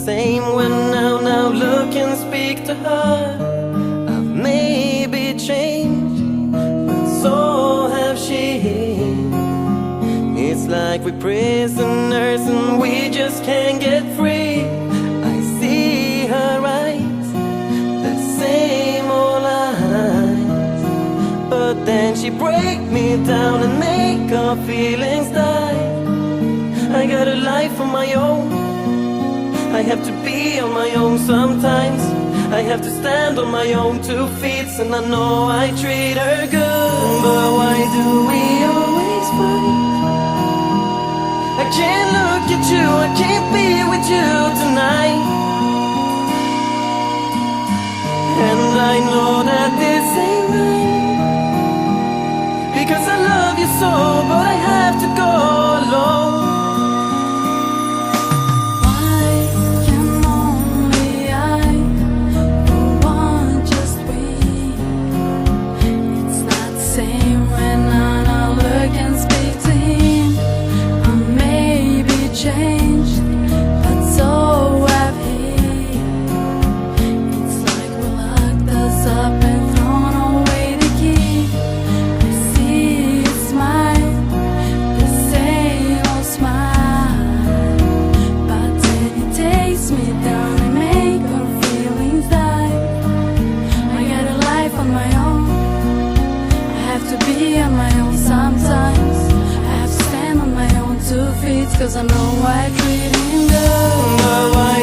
same when now look and speak to her. I've maybe changed, but so have she. It's like we're prisoners and we just can't get free. I see her eyes, the same old eyes, but then she break me down and make our feelings die. I got a life of my own, I have to be on my own sometimes. I have to stand on my own 2 feet, and I know I treat her good, but why do we always fight? I can't look at you, I can't be with you tonight. And I know that this ain't right, because I love you so, but I have to go alone. Changed, but so have he. It's like we locked us up and thrown away the key. I see his smile, the same old smile, but then he takes me down and make our feelings die. I got a life on my own, I have to be on my own sometimes. I have to stand on my own 2 feet, 'cause I know I treat him good. But why